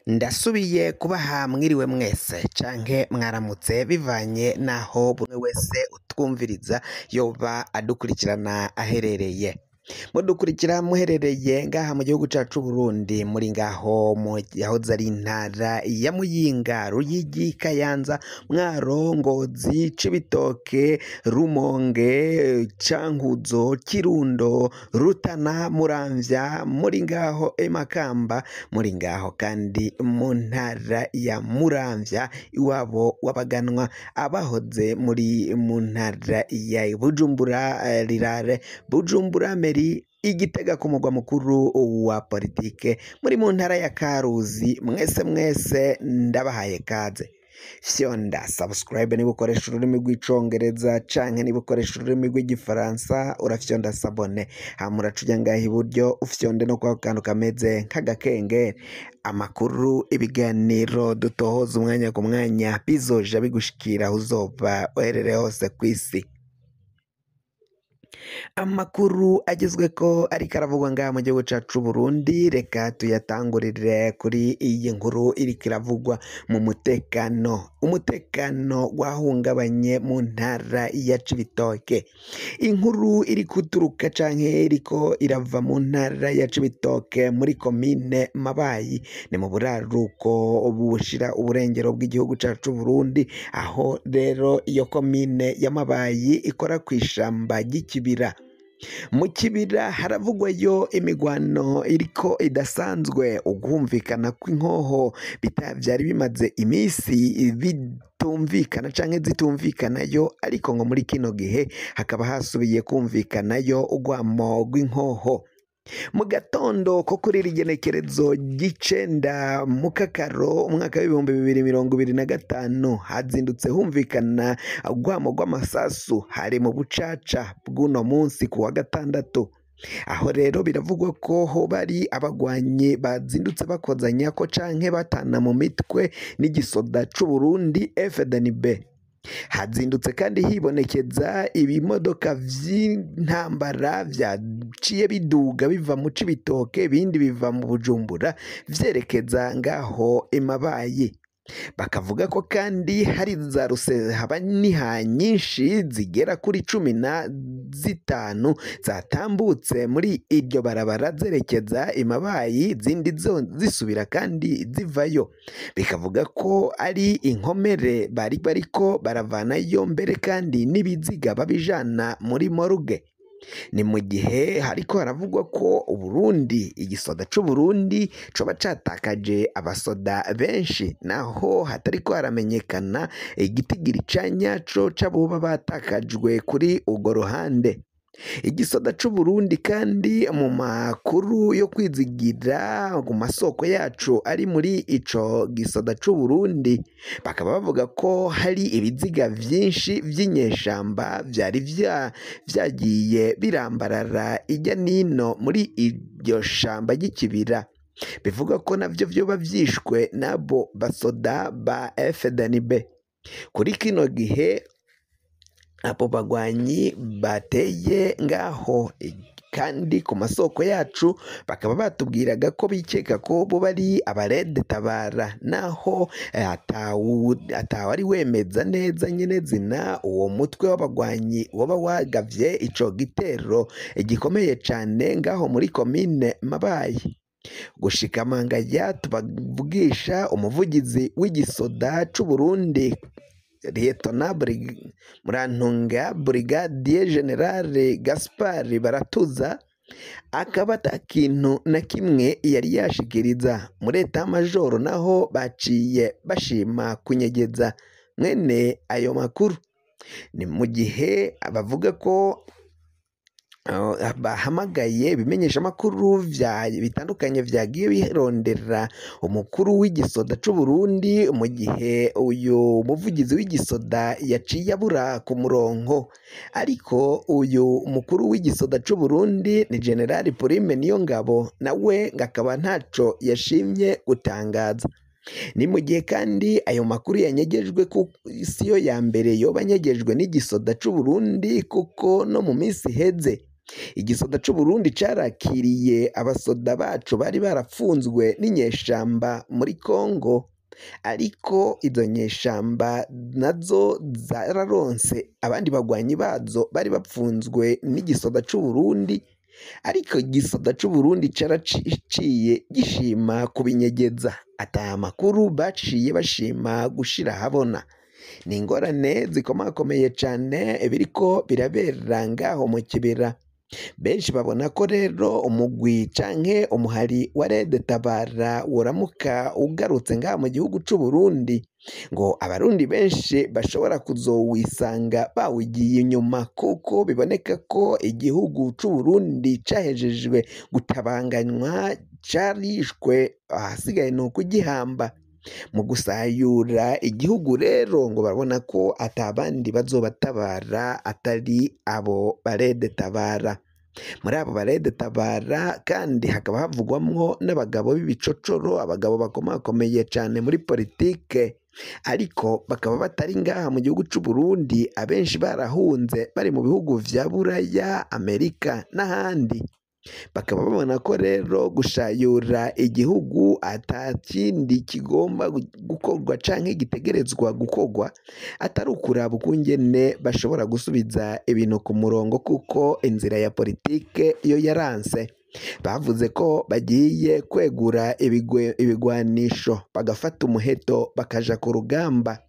Ndasubiye kubaha mwiriwe mwese canke mwaramutse bivanye naho bumwe wese utwumviriza yoba adukurikirana aherereye. Mudukurikira muherereye ngaha mu gihugu cacu Burundi, muri ngaho mu yahoze ari intara ya Muyinga, Ruyigi, Kayanza, Mwaro, Ngozi, Cibitoke, Rumonge, Cankuzo, Kirundo, Rutana, Muramvya, muri ngaho Makamba, muri ngaho kandi mu ntara ya Muramvya iwabo w'abaganwa, abahoze muri mu ntara ya Bujumbura, Rirare, Bujumbura Meri, Igitega ku mugwa mukuru wa politike, muri mu ntara ya Karuzi. Mwese ndabahaye kaze. Fyonda subscribe niba ukoresha ururimi rw'icongereza canke niba ukoresha ururimi rw'igifaransa, urafyonda sabone, hama uraca ngaha iburyo ufyonde no kwa kantu kameze nk'agakengeri. Amakuru, ibiganiro dutohoza umwanya ku mwanya bizoja bigushikira aho uzoba uherereye hose kw'isi. Amakuru agezweko ariko aravugwa ngaha mu gihugu cacu Burundi, reka tuyatangurire kuri iyi nkuru iriko iravugwa mu mutekano. Umutekano wahungabanye mu ntara ya Cibitoke. Inkuru iri kuturuka canke iriko irava mu ntara ya Cibitoke muri komine Mabayi, ni mu buraruko bushira uburengero bw'igihugu cacu Burundi, aho rero iyo komine ya Mabayi ikora kw'ishamba ry'ikibira. Mu kibira haravugwayo imigwano iriko idasanzwe, ukumvikana kw'inkoho vyari bimaze imisi bitumvikana canke zitumvikanayo, ariko ngo muri kino gihe hakaba hasubiye kumvikanayo urwamo rw'inkoho. Mu gatondo ko kuri iri genekerezo ry'icenda mu Kakaro umwaka w'ibihumbi 2025 hazindutse humvikana urwamo rw'amasasu, hari mu bucaca bw'uno munsi ku wa gatandatu. Aho rero biravugwa ko hoba ari abagwanyi bazindutse bakozanya ko canke batana mu mitwe n'igisoda c'u Burundi FDNB. Hazindutse kandi hibonekeza ibimodoka vy'intambara vyaciye biduga biva mu Cibitoke, ibindi biva mu Bujumbura vyerekeza ngaho Mabayi. Bakavuga ko kandi hari za rusehabaniha nyinshi zigera kuri 15 zatambutse muri iryo barabara zerekeza Mabayi, zindi zisubira kandi zivayo. Bikavuga ko ari inkomere bariko baravanayo, mbere kandi n'ibiziga babijana muri morgue. Ni mu gihe hariko haravugwa ko Uburundi, igisoda c'u Burundi coba catakaje abasoda benshi, naho hatariko haramenyekana igitigiri ca nyaco c'aboba batakajwe kuri urwo ruhande. Igisoda c'u Burundi kandi mu makuru yo kwizigira ku masoko yacu ari muri ico gisoda c'u Burundi, bakaba bavuga ko hari ibiziga vyinshi vy'inyeshamba vyari vyagiye birambarara irya nino muri iryo shamba ry'ikibira. Bivuga ko navyo vyoba vyishwe n'abo basoda ba FDNB. Kuri kino gihe abo bagwanyi bateye ngaho, kandi ku masoko yacu bakaba batubwiraga ko bikeka ko bo bari abarede tabara, naho atawari wemeza neza nyene zina uwo mutwe w'abagwanyi woba wagavye ico gitero gikomeye cane ngaho muri komine Mabayi. Gushika mangaya tubavugisha umuvugizi w'igisoda c'u Burundi, Lieutenant Murantunga Brigadier General Gaspard Baratuza, akaba ata kintu na kimwe yari yashikiriza muri Etat Major, naho baciye bashima kunyegeza mwene ayo makuru. Ni mu gihe bavuga ko bahamagaye bimenyesha amakuru bitandukanye vyagiye birondera umukuru w'igisoda c'u Burundi, mu gihe uyu muvugizi w'igisoda yaciye abura ku murongo. Ariko uyu mukuru w'igisoda c'u Burundi ni General Prime Niyongabo, nawe ngakaba ntaco yashimye gutangaza. Ni mu gihe kandi ayo makuru yanyegejwe ku isi yo ya mbere yoba anyegejwe n'igisoda c'u Burundi, kuko no mu minsi iheze igisoda c'u Burundi carakiriye abasoda bacu bari barapfunzwe n'inyeshamba muri Kongo, ariko izo nyeshamba nazo zararonse abandi bagwanyi bazo bari bapfunzwe n'igisoda c'u Burundi, ariko igisoda c'u Burundi caraciye gishima kubinyegeza, ata makuru baciye bashima gushira ahabona. Ni ingorane zikomakomeye cane biriko birabera ngaho mu kibira. Benshi babona ko rero umugwi canke umuhari wa Red Tabara woramuka ugarutse ngaha mu gihugu c'u Burundi, ngo abarundi benshi bashobora kuzowisanga bawugiye inyuma, kuko biboneka ko igihugu c'u Burundi cahejejwe gutabanganywa, carishwe, ahasigaye ni ukugihamba. Mu gusayura igihugu rero ngo barabona ko atabandi bazobatabara atari abo ba Red Tabara. Muri abo ba Red Tabara kandi hakaba havugwamwo n'abagabo b'ibicocoro, abagabo bakomakomeye cane muri politike, ariko bakaba batari ngaha mu gihugu c'u Burundi, abenshi barahunze bari mu bihugu vya Buraya, Amerika n'ahandi. Bakaba babona ko rero gushayura igihugu atakindi kigomba gukorwa canke gitegerezwa gukorwa atari ukuraba ukungene bashobora gusubiza ibintu ku murongo, kuko inzira ya politike iyo yaranse. Bavuze ko bagiye kwegura ibigwanisho, bagafata umuheto bakaja ku rugamba,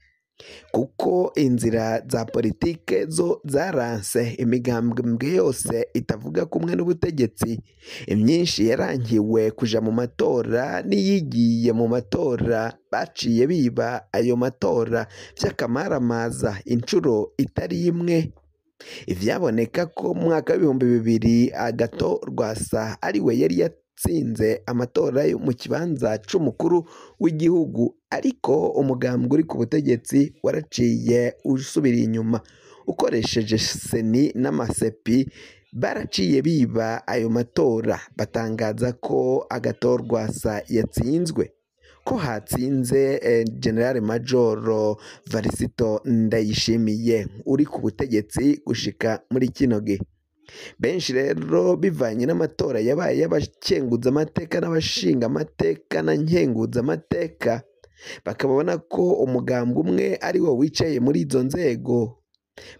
kuko inzira za politike zo zaranse. Imigambwe yose itavuga kumwe n'ubutegetsi, imyinshi yarangiwe kuja mu matora, n'iyigiye mu matora baciye biba ayo matora vy'akamaramaza incuro itari imwe. Ivyaboneka ko mu mwaka w'ibihumbi bibiri Agathon Rwasa ariwe yari yatsinze amatora yo mu kibanza c'umukuru w'igihugu, ariko umugambwe uri ku butegetsi waraciye usubira inyuma, ukoresheje seni n'amasepi baraciye biba ayo matora, batangaza ko Agathon Rwasa yatsinzwe, ko hatsinze General Major Varisito Ndayishimiye uri ku butegetsi gushika muri kino gihe. Benshi rero bivanye n'amatora yabaye y'abakenguzamateka n'abashinga amateka na nkenguzamateka, bakabona ko umugambwe umwe ari wo wicaye muri izo nzego,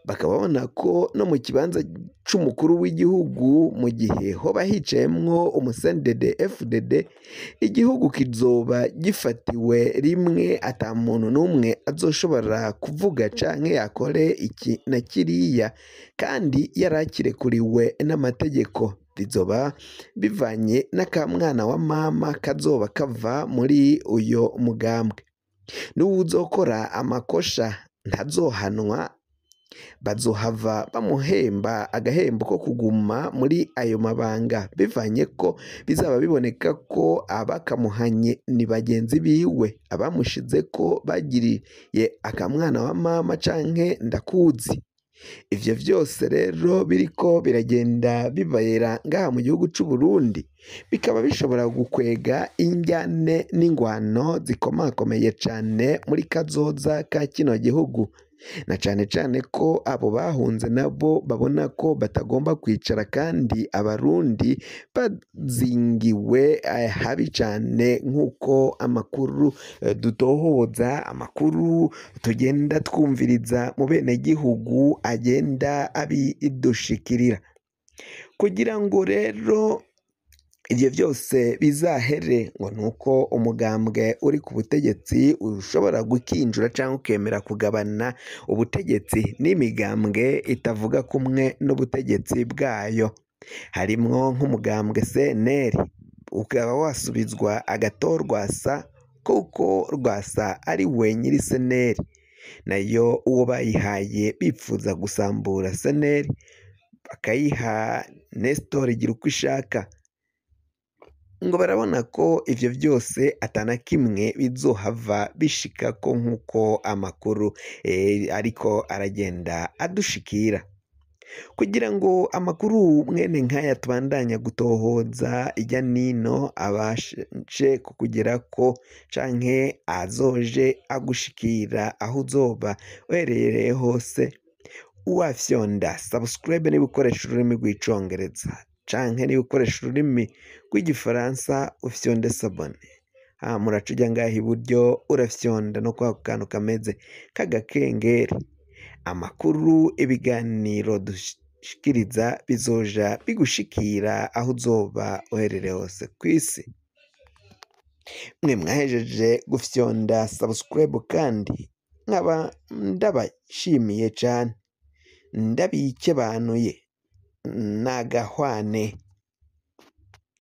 bakabona ko no mu kibanza c'umukuru w'igihugu, mu gihe hoba hicayemwo umusendede FDD, igihugu kizoba gifatiwe rimwe, ata muntu n'umwe azoshobora kuvuga canke akore iki na kiriya, kandi yarakirekuriwe n'amategeko. Bizoba bivanye n'akamwana wa mama kazoba kava muri uyo mugambwe. N'uwuzokora amakosha ntazohanwa, bazohava bamuhemba agahembo ko kuguma muri ayo mabanga, bivanye ko bizaba biboneka ko abakamuhanye ni bagenzi biwe, abamushize ko bagiriye akamwana wa mama canke ndakuzi. Ivyo vyose rero biriko biragenda bibera ngaha mu gihugu c'u Burundi, bikaba bishobora gukwega injyane n'ingwano zikomakomeye cane muri kazoza ka kino gihugu, na cane cane ko abo bahunze nabo babona ko batagomba kwicara, kandi abarundi bazingiwe habi cane, nk'uko amakuru dutohoza, amakuru tugenda twumviriza mu bene gihugu agenda abidushikirira. Kugira ngo rero ivyo vyose bizahere, ngo nuko umugambwe uri ku butegetsi ushobora gukinjura canke ukemera kugabana ubutegetsi n'imigambwe itavuga kumwe n'ubutegetsi bwayo. Harimwo nk'umugambwe CNL, ukaba wasubizwa Agathon Rwasa, kuko Rwasa ari we nyiri CNL, nayo uwo bayihaye bipfuza gusambura CNL bakayiha Nestor Girukishaka, ngo barabona ko ivyo vyose atana kimwe bizohava bishikako, nk'uko amakuru ariko aragenda adushikira. Kugira ngo amakuru mwene nk'aya tubandanya gutohoza ijya nino abashe kukugerako, canke azoje agushikira aho uzoba uherereye hose, wafyonda subscribe niba ukoresha ururimi rw'icongereza canke niba ukoresha ururimi rw'igifaransa ufyonde sabone. Muraca ujya ngaha iburyo urafyonda no kwa kantu kameze k'agakengeri. Amakuru ibiganiro dushikiriza bizoja bigushikira aho uzoba uherereye hose ku isi. Mwe mwahejeje gufyonda subscribe kandi nkaba ndabashimiye cane, ndabikebanuye nagahwane.